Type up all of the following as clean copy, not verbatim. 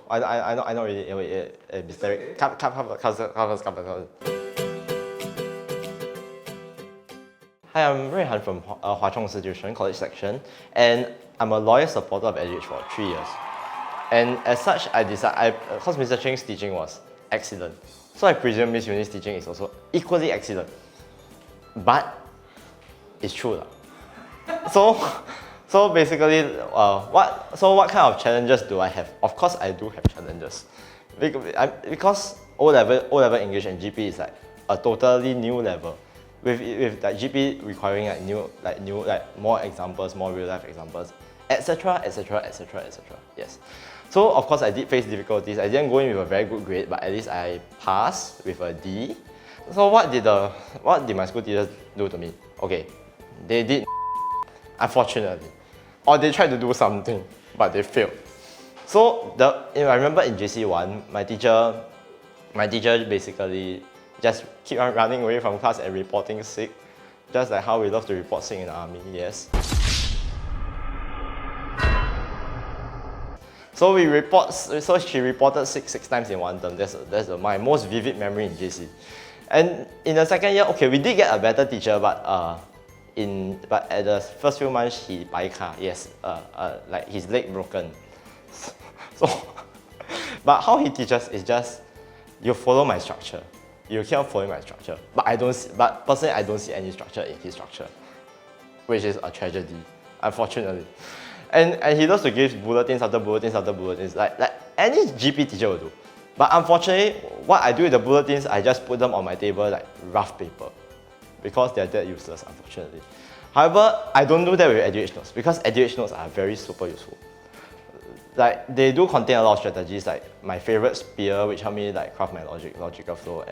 I know really. Mr. Come. Hi, I'm Rui Han from Hwa Chong Institution College Section, and I'm a loyal supporter of EduEdge for 3 years. And as such, I decided, because Mr. Cheng's teaching was excellent, so I presume Miss Yuni's teaching is also equally excellent. But it's true lah. So basically, what kind of challenges do I have? Of course, I do have challenges, because O-level English and GP is like a totally new level, with like GP requiring more examples, more real life examples, etc. Yes. So of course I did face difficulties. I didn't go in with a very good grade, but at least I passed with a D. So what did my school teachers do to me? Okay, they did, unfortunately, or they tried to do something, but they failed. So I remember in JC1, my teacher basically just keep on running away from class and reporting sick, just like how we love to report sick in the army. Yes. So she reported sick 6 times in one term. That's my most vivid memory in JC. And in the second year, okay, we did get a better teacher, but at the first few months he baika, yes, like his leg broken. So, but how he teaches is just you follow my structure. You keep on following my structure, but personally I don't see any structure in his structure, which is a tragedy, unfortunately. And he loves to give bulletins after bulletins, like any GP teacher will do. But unfortunately, what I do with the bulletins, I just put them on my table like rough paper, because they're that useless, unfortunately. However, I don't do that with EduEdge notes, because EduEdge notes are very super useful. Like, they do contain a lot of strategies, like my favorite spear, which help me like craft my logical flow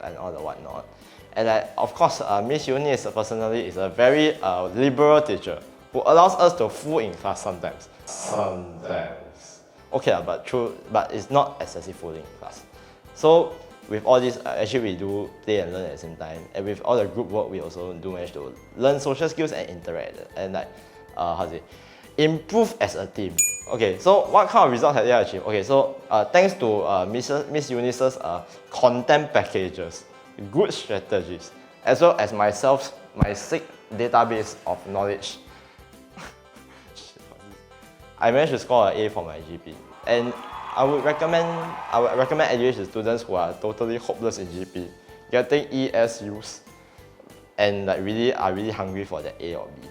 and all the whatnot. And like, of course, Miss Yuni personally is a very liberal teacher who allows us to fool in class sometimes. Okay, but it's not excessive fooling in class. So with all this, actually we do play and learn at the same time. And with all the group work, we also do manage to learn social skills and interact and like, improve as a team. Okay, so what kind of results have they achieved? Okay, so thanks to Miss Eunice's content packages, good strategies, as well as my sick database of knowledge, I managed to score an A for my GP. And I would recommend EduEdge to students who are totally hopeless in GP, getting ESUs, and like are really hungry for that A or B.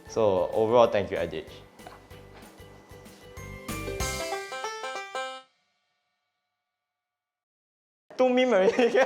So overall, thank you, EduEdge. Two meme already.